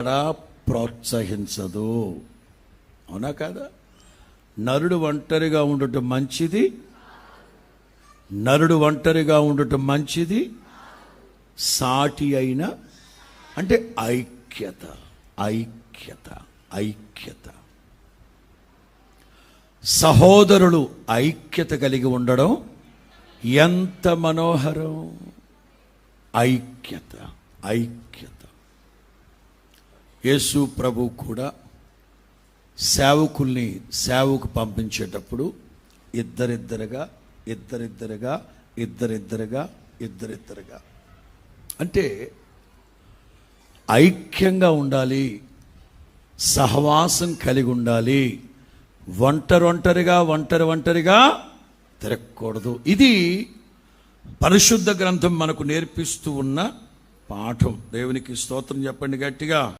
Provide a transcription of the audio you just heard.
ప్రోత్సహించదు. అవునా కాదా? నరుడు ఒంటరిగా ఉండటం మంచిది, నరుడు ఒంటరిగా ఉండటం మంచిది. సాటి అయిన అంటే ఐక్యత, ఐక్యత, ఐక్యత. సహోదరులు ఐక్యత కలిగి ఉండడం ఎంత మనోహరం. ఐక్యత, ఐక్యత. యేసు ప్రభు కూడా సేవకుల్ని సేవకు పంపించేటప్పుడు ఇద్దరిద్దరుగా ఇద్దరిద్దరుగా ఇద్దరిద్దరుగా ఇద్దరిద్దరుగా అంటే ఐక్యంగా ఉండాలి, సహవాసం కలిగి ఉండాలి. ఒంటరిగా ఒంటరిగా తిరగకూడదు. ఇది పరిశుద్ధ గ్రంథం మనకు నేర్పిస్తూ ఉన్న పాఠం. దేవునికి స్తోత్రం చెప్పండి గట్టిగా.